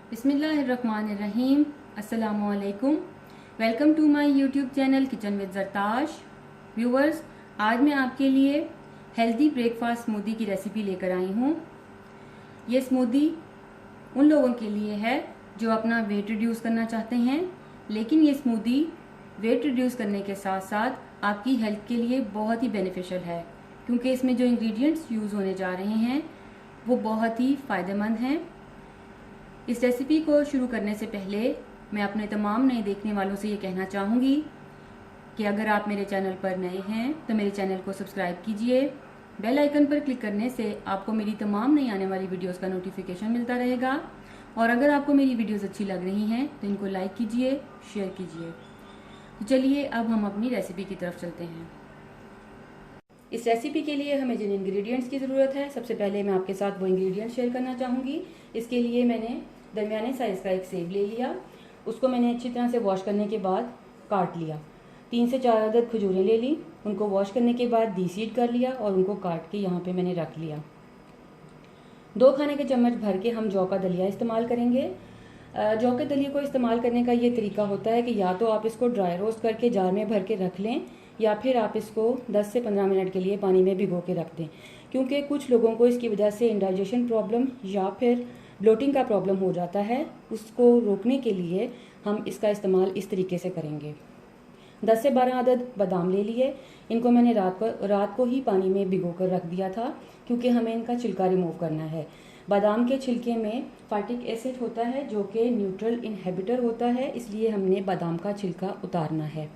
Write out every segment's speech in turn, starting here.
बिस्मिल्लाहिर्रहमानिर्रहीम। अस्सलामुअलैकुम। Welcome to my YouTube channel kitchen with Zartash. Viewers, आज मैं आपके लिए हेल्दी ब्रेकफास्ट स्मूदी की रेसिपी लेकर आई हूँ। ये स्मूदी उन लोगों के लिए है जो अपना वेट रिड्यूस करना चाहते हैं, लेकिन ये स्मूदी वेट रिड्यूस करने के साथ साथ आपकी हेल्थ के लिए बहुत ही बेनिफिशियल है, क्योंकि इसमें जो इंग्रेडिएंट्स यूज़ होने जा रहे हैं वो बहुत ही फ़ायदेमंद हैं। इस रेसिपी को शुरू करने से पहले मैं अपने तमाम नए देखने वालों से ये कहना चाहूँगी कि अगर आप मेरे चैनल पर नए हैं तो मेरे चैनल को सब्सक्राइब कीजिए। बेल आइकन पर क्लिक करने से आपको मेरी तमाम नई आने वाली वीडियोस का नोटिफिकेशन मिलता रहेगा। और अगर आपको मेरी वीडियोस अच्छी लग रही हैं तो इनको लाइक कीजिए, शेयर कीजिए। तो चलिए अब हम अपनी रेसिपी की तरफ चलते हैं। इस रेसिपी के लिए हमें जिन इंग्रेडिएंट्स की ज़रूरत है, सबसे पहले मैं आपके साथ वो इंग्रेडिएंट्स शेयर करना चाहूँगी। इसके लिए मैंने दरमियाने साइज़ का एक सेब ले लिया। उसको मैंने अच्छी तरह से वॉश करने के बाद काट लिया। 3 से 4 अदद खजूरें ले ली, उनको वॉश करने के बाद डीसीड कर लिया और उनको काट के यहाँ पे मैंने रख लिया। 2 खाने के चम्मच भर के हम जौ का दलिया इस्तेमाल करेंगे। जौ के दलिए को इस्तेमाल करने का ये तरीका होता है कि या तो आप इसको ड्राई रोस्ट करके जार में भर के रख लें, या फिर आप इसको 10 से 15 मिनट के लिए पानी में भिगो के रख दें, क्योंकि कुछ लोगों को इसकी वजह से इंडाइजेशन प्रॉब्लम या फिर ब्लोटिंग का प्रॉब्लम हो जाता है। उसको रोकने के लिए हम इसका इस्तेमाल इस तरीके से करेंगे। 10 से 12 अदद बादाम ले लिए। इनको मैंने रात को ही पानी में भिगो कर रख दिया था, क्योंकि हमें इनका छिलका रिमूव करना है। बादाम के छिलके में फाइटिक एसिड होता है जो कि न्यूट्रल इनहिबिटर होता है, इसलिए हमने बादाम का छिलका उतारना है।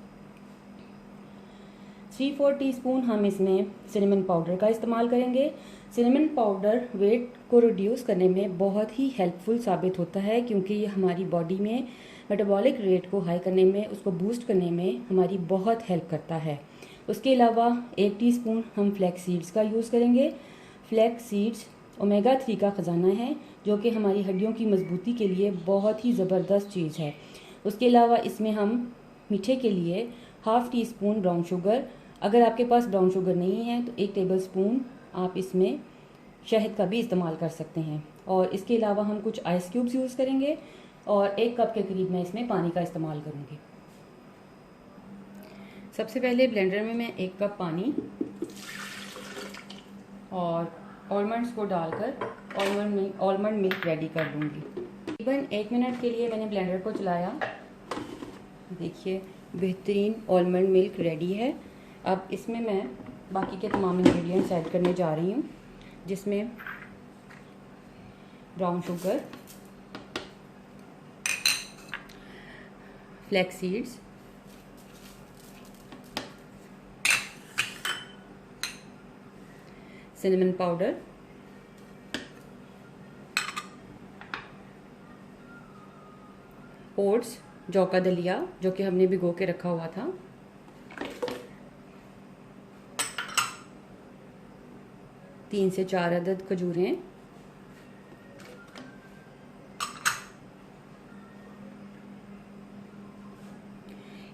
3-4 टीस्पून हम इसमें सिनेमन पाउडर का इस्तेमाल करेंगे। सिनेमन पाउडर वेट को रिड्यूस करने में बहुत ही हेल्पफुल साबित होता है, क्योंकि ये हमारी बॉडी में मेटाबॉलिक रेट को हाई करने में, उसको बूस्ट करने में हमारी बहुत हेल्प करता है। उसके अलावा 1 टीस्पून हम फ्लैक्स सीड्स का यूज़ करेंगे। फ्लैक्स सीड्स ओमेगा 3 का ख़जाना है, जो कि हमारी हड्डियों की मजबूती के लिए बहुत ही ज़बरदस्त चीज़ है। उसके अलावा इसमें हम मीठे के लिए 1/2 टीस्पून ब्राउन शुगर, अगर आपके पास ब्राउन शुगर नहीं है तो 1 टेबल स्पून आप इसमें शहद का भी इस्तेमाल कर सकते हैं। और इसके अलावा हम कुछ आइस क्यूब्स यूज़ करेंगे और 1 कप के करीब मैं इसमें पानी का इस्तेमाल करूँगी। सबसे पहले ब्लेंडर में मैं 1 कप पानी और आलमंड्स को डालकर आलमंड मिल्क रेडी कर लूँगी। तकरीबन 1 मिनट के लिए मैंने ब्लेंडर को चलाया। देखिए बेहतरीन आलमंड मिल्क रेडी है। अब इसमें मैं बाकी के तमाम इंग्रेडिएंट्स ऐड करने जा रही हूँ, जिसमें brown sugar, flax seeds, cinnamon powder, oats, जौ का दलिया जो कि हमने भिगो के रखा हुआ था, 3 से 4 अदद खजूरें,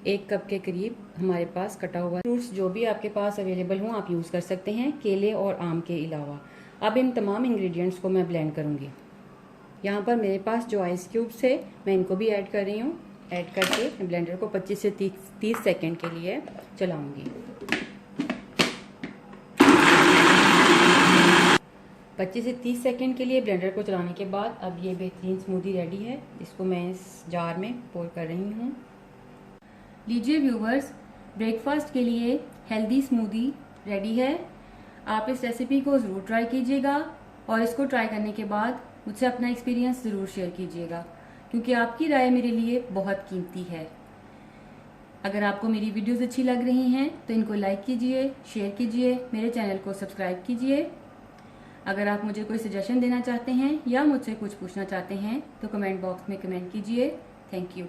एक कप के करीब हमारे पास कटा हुआ फ्रूट्स, जो भी आपके पास अवेलेबल हों आप यूज़ कर सकते हैं, केले और आम के अलावा। अब इन तमाम इंग्रेडिएंट्स को मैं ब्लेंड करूँगी। यहाँ पर मेरे पास जो आइस क्यूब्स है मैं इनको भी ऐड कर रही हूँ। ऐड करके ब्लेंडर को 25 से 30 सेकेंड के लिए चलाऊँगी। 25 से 30 सेकंड के लिए ब्लेंडर को चलाने के बाद अब ये बेहतरीन स्मूदी रेडी है, जिसको मैं इस जार में पोर कर रही हूँ। लीजिए व्यूवर्स, ब्रेकफास्ट के लिए हेल्दी स्मूदी रेडी है। आप इस रेसिपी को ज़रूर ट्राई कीजिएगा और इसको ट्राई करने के बाद मुझसे अपना एक्सपीरियंस ज़रूर शेयर कीजिएगा, क्योंकि आपकी राय मेरे लिए बहुत कीमती है। अगर आपको मेरी वीडियोस अच्छी लग रही हैं तो इनको लाइक कीजिए, शेयर कीजिए, मेरे चैनल को सब्सक्राइब कीजिए। अगर आप मुझे कोई सजेशन देना चाहते हैं या मुझसे कुछ पूछना चाहते हैं तो कमेंट बॉक्स में कमेंट कीजिए। Thank you.